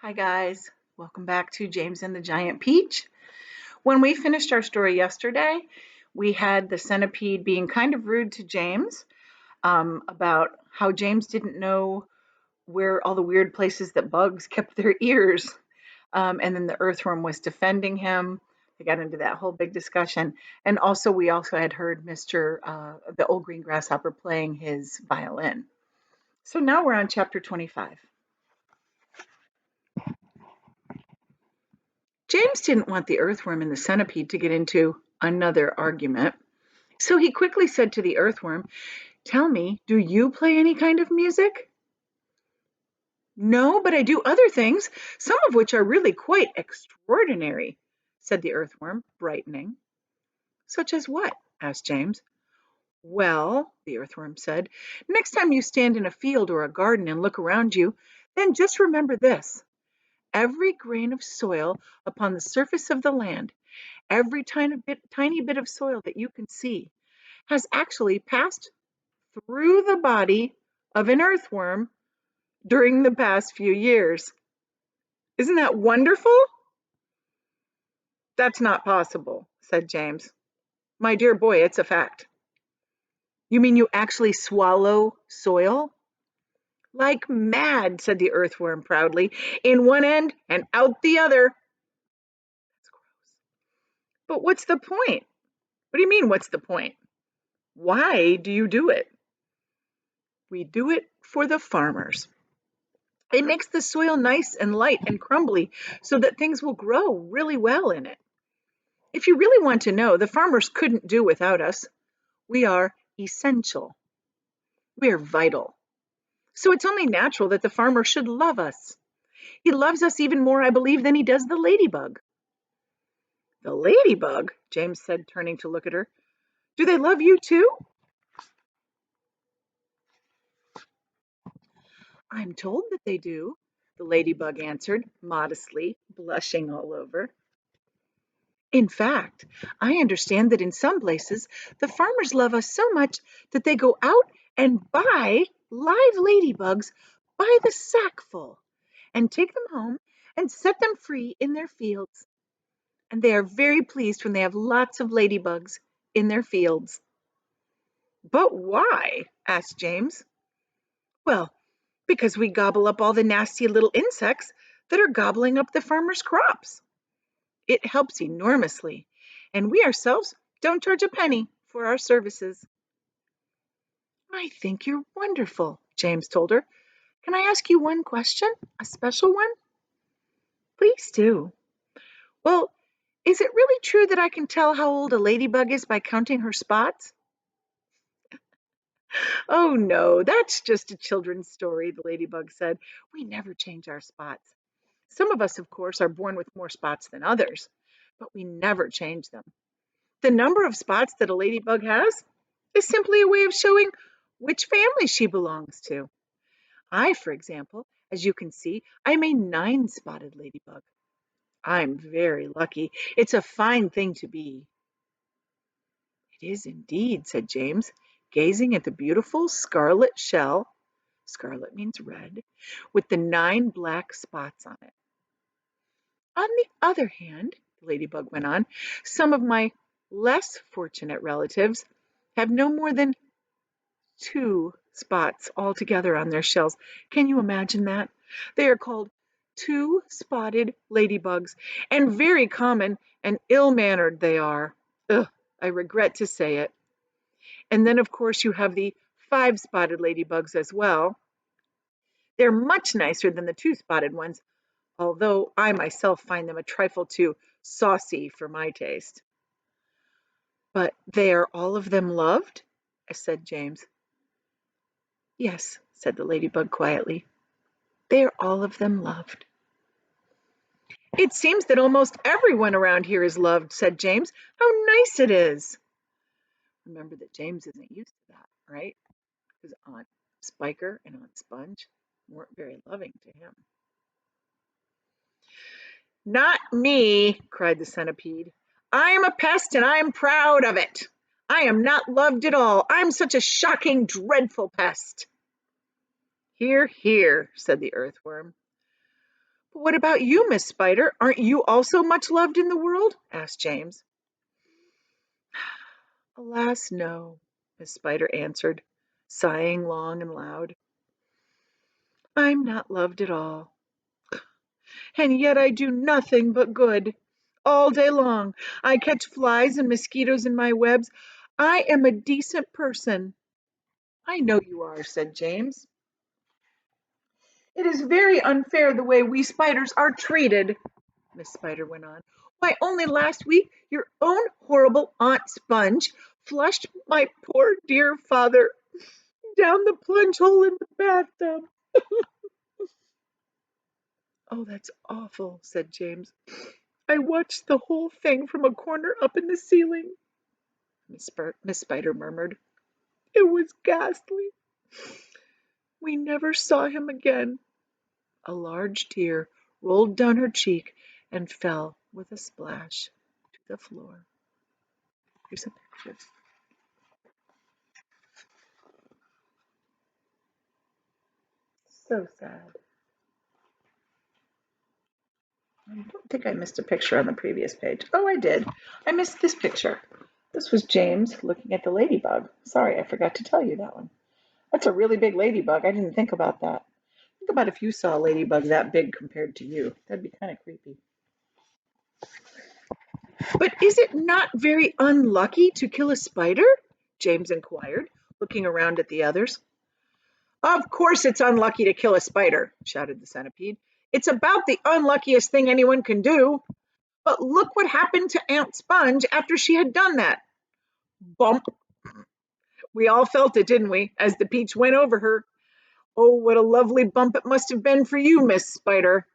Hi guys, welcome back to James and the Giant Peach. When we finished our story yesterday, we had the centipede being kind of rude to James about how James didn't know where all the weird places that bugs kept their ears. And then the earthworm was defending him. They got into that whole big discussion. And also, we also had heard the old green grasshopper playing his violin. So now we're on chapter 25. James didn't want the earthworm and the centipede to get into another argument. So he quickly said to the earthworm, "Tell me, do you play any kind of music?" "No, but I do other things, some of which are really quite extraordinary," said the earthworm, brightening. "Such as what?" asked James. "Well," the earthworm said, "next time you stand in a field or a garden and look around you, then just remember this. Every grain of soil upon the surface of the land, every tiny bit of soil that you can see, has actually passed through the body of an earthworm during the past few years. Isn't that wonderful?" "That's not possible," said James. "My dear boy, it's a fact." "You mean you actually swallow soil?" "Like mad," said the earthworm proudly, "in one end and out the other." That's gross. "But what's the point?" "What do you mean, what's the point?" "Why do you do it?" "We do it for the farmers. It makes the soil nice and light and crumbly so that things will grow really well in it. If you really want to know, the farmers couldn't do without us. We are essential. We are vital. So it's only natural that the farmer should love us. He loves us even more, I believe, than he does the ladybug." "The ladybug?" James said, turning to look at her. "Do they love you too?" "I'm told that they do," the ladybug answered, modestly, blushing all over. "In fact, I understand that in some places the farmers love us so much that they go out and buy live ladybugs by the sackful and take them home and set them free in their fields. And they are very pleased when they have lots of ladybugs in their fields." "But why?" asked James. "Well, because we gobble up all the nasty little insects that are gobbling up the farmers' crops. It helps enormously, and we ourselves don't charge a penny for our services." "I think you're wonderful," James told her. "Can I ask you one question? A special one?" "Please do." "Well, is it really true that I can tell how old a ladybug is by counting her spots?" "Oh, no, that's just a children's story," the ladybug said. "We never change our spots. Some of us, of course, are born with more spots than others, but we never change them. The number of spots that a ladybug has is simply a way of showing which family she belongs to. I, for example, as you can see, I'm a 9-spotted ladybug. I'm very lucky. It's a fine thing to be." "It is indeed," said James, gazing at the beautiful scarlet shell. Scarlet means red, with the 9 black spots on it. "On the other hand," the ladybug went on, "some of my less fortunate relatives have no more than 2 spots altogether on their shells. Can you imagine that? They are called 2-spotted ladybugs, and very common and ill-mannered they are. Ugh, I regret to say it. And then, of course, you have the 5-spotted ladybugs as well. They're much nicer than the 2-spotted ones, although I myself find them a trifle too saucy for my taste." "But they are all of them loved?" said James. "Yes," said the ladybug quietly. "They are all of them loved." "It seems that almost everyone around here is loved," said James. "How nice it is." Remember that James isn't used to that, right? Because Aunt Spiker and Aunt Sponge weren't very loving to him. "Not me," cried the centipede. "I am a pest and I am proud of it. I am not loved at all. I'm such a shocking, dreadful pest." "Hear, hear," said the earthworm. But what about you, Miss Spider? Aren't you also much loved in the world? Asked James. Alas, no, Miss Spider answered, sighing long and loud. I'm not loved at all, and yet I do nothing but good. All day long I catch flies and mosquitoes in my webs. I am a decent person. I know you are, said James. It is very unfair the way we spiders are treated, Miss Spider went on. Why, only last week your own horrible Aunt Sponge flushed my poor dear father down the plunge hole in the bathtub. Oh, that's awful, said James. I watched the whole thing from a corner up in the ceiling, Miss Spider murmured. It was ghastly. We never saw him again. A large tear rolled down her cheek and fell with a splash to the floor. Here's a picture. So sad. I don't think I missed a picture on the previous page. Oh, I did. I missed this picture. This was James looking at the ladybug. Sorry, I forgot to tell you that one. That's a really big ladybug. I didn't think about that. Think about if you saw a ladybug that big compared to you. That'd be kind of creepy. But is it not very unlucky to kill a spider? James inquired, looking around at the others. Of course it's unlucky to kill a spider, shouted the centipede. It's about the unluckiest thing anyone can do. But look what happened to Aunt Sponge after she had done that. Bump. We all felt it, didn't we, as the peach went over her. Oh, what a lovely bump it must have been for you, Miss Spider.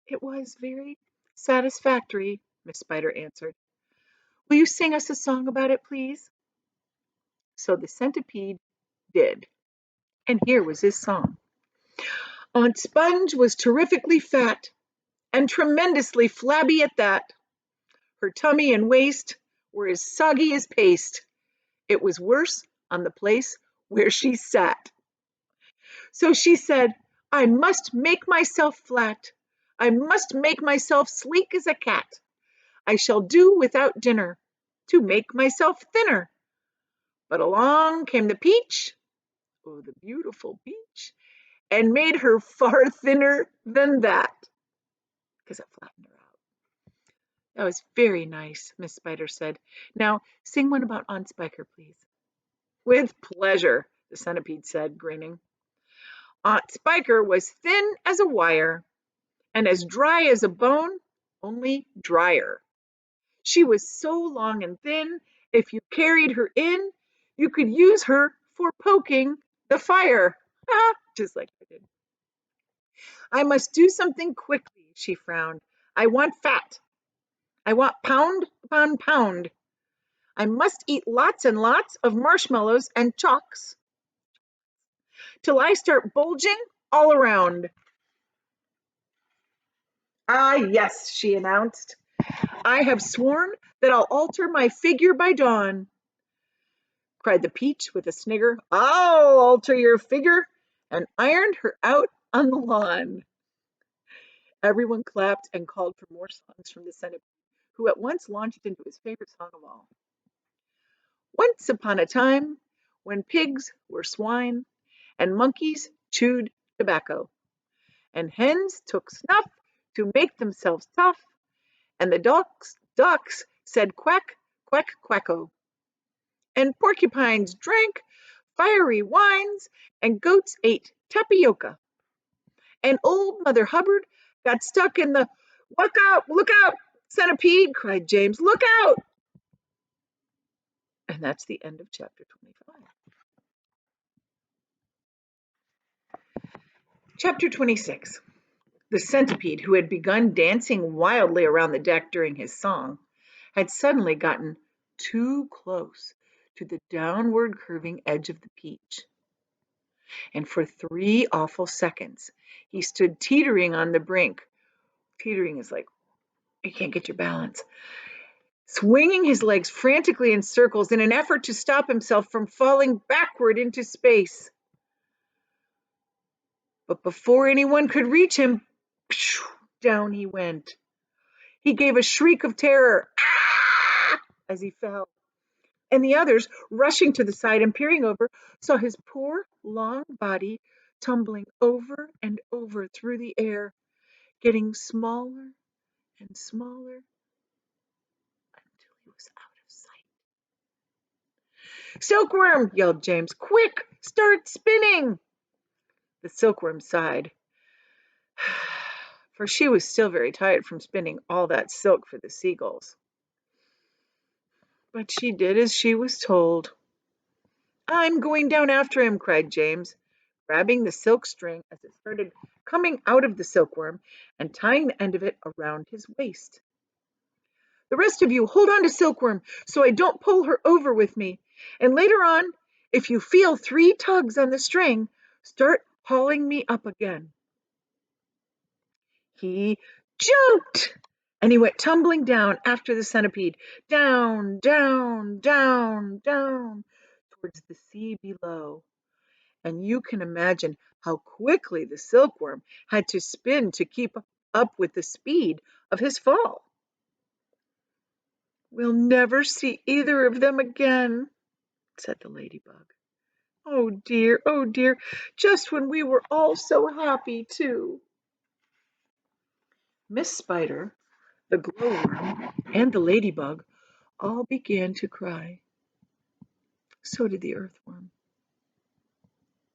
It was very satisfactory, Miss Spider answered. Will you sing us a song about it, please? So the centipede did, and here was his song. Aunt Sponge was terrifically fat and tremendously flabby at that. Her tummy and waist were as soggy as paste. It was worse on the place where she sat. So she said, I must make myself flat. I must make myself sleek as a cat. I shall do without dinner to make myself thinner. But along came the peach, oh, the beautiful peach, and made her far thinner than that, because it flattened her out. That was very nice, Miss Spider said. Now, sing one about Aunt Spiker, please. With pleasure, the centipede said, grinning. Aunt Spiker was thin as a wire and as dry as a bone, only drier. She was so long and thin, if you carried her in, you could use her for poking the fire. Just like I did. I must do something quickly, she frowned. I want fat. I want pound upon pound. I must eat lots and lots of marshmallows and chalks till I start bulging all around. Ah, yes, she announced. I have sworn that I'll alter my figure by dawn, cried the peach with a snigger. I'll alter your figure, and ironed her out on the lawn. Everyone clapped and called for more songs from the centipede, who at once launched into his favorite song of all. Once upon a time, when pigs were swine, and monkeys chewed tobacco, and hens took snuff to make themselves tough, and the ducks said quack, quack, quacko, and porcupines drank fiery wines, and goats ate tapioca, and old Mother Hubbard got stuck in the look out, centipede, cried James, look out! And that's the end of chapter 25. Chapter 26. The centipede, who had begun dancing wildly around the deck during his song, had suddenly gotten too close to the downward curving edge of the peach. And for 3 awful seconds, he stood teetering on the brink. Teetering is like, you can't get your balance. Swinging his legs frantically in circles in an effort to stop himself from falling backward into space. But before anyone could reach him, down he went. He gave a shriek of terror as he fell, and the others, rushing to the side and peering over, saw his poor long body tumbling over and over through the air, getting smaller and smaller until he was out of sight. "Silkworm!" yelled James. "Quick! Start spinning!" The silkworm sighed, for she was still very tired from spinning all that silk for the seagulls. But she did as she was told. "I'm going down after him," cried James, grabbing the silk string as it started coming out of the silkworm and tying the end of it around his waist. "The rest of you hold on to Silkworm so I don't pull her over with me. And later on, if you feel 3 tugs on the string, start hauling me up again." He jumped, and he went tumbling down after the centipede, down, down, down, down, towards the sea below. And you can imagine how quickly the silkworm had to spin to keep up with the speed of his fall. "We'll never see either of them again," said the ladybug. Oh dear, just when we were all so happy too." Miss Spider, the glowworm, and the ladybug all began to cry. So did the earthworm.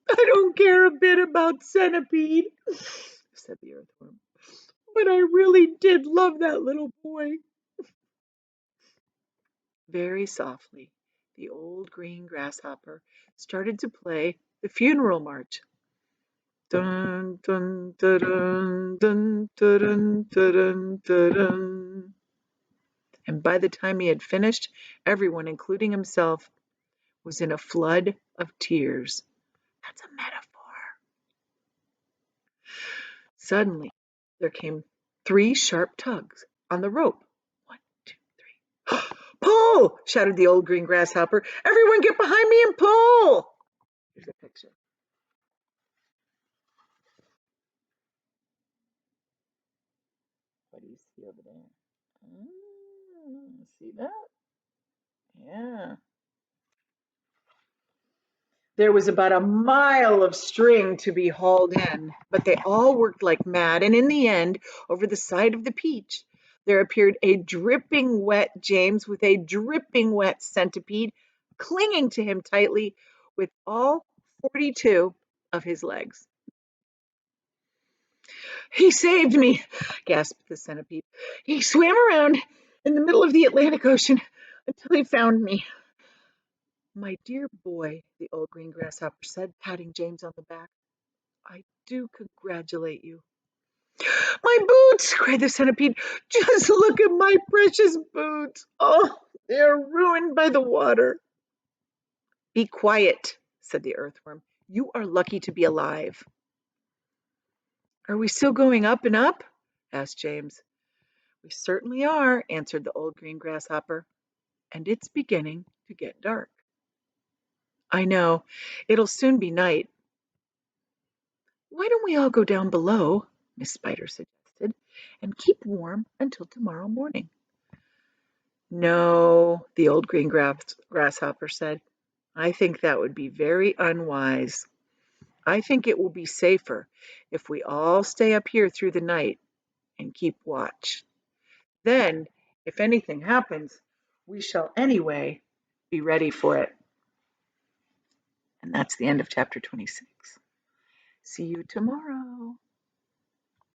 "I don't care a bit about Centipede," said the earthworm, "but I really did love that little boy." Very softly, the old green grasshopper started to play the funeral march. Dun, dun, dun, dun, dun, dun, dun, dun. And by the time he had finished, everyone, including himself, was in a flood of tears. That's a metaphor. Suddenly, there came 3 sharp tugs on the rope. 1, 2, 3. "Pull!" shouted the old green grasshopper. "Everyone get behind me and pull!" Here's a picture. What do you see over there? See that? Yeah. There was about a mile of string to be hauled in, but they all worked like mad, and in the end, over the side of the Peach, there appeared a dripping wet James with a dripping wet centipede clinging to him tightly with all 42 of his legs. "He saved me," gasped the centipede. "He swam around in the middle of the Atlantic Ocean until he found me." "My dear boy," the old green grasshopper said, patting James on the back, "I do congratulate you." "My boots!" cried the centipede. "Just look at my precious boots. Oh, they're ruined by the water." "Be quiet," said the earthworm. "You are lucky to be alive." "Are we still going up and up?" asked James. "We certainly are," answered the old green grasshopper. "And it's beginning to get dark." "I know. It'll soon be night." "Why don't we all go down below," Miss Spider suggested, "and keep warm until tomorrow morning?" "No," the old green grasshopper said. "I think that would be very unwise. I think it will be safer if we all stay up here through the night and keep watch. Then, if anything happens, we shall anyway be ready for it." And that's the end of chapter 26. See you tomorrow.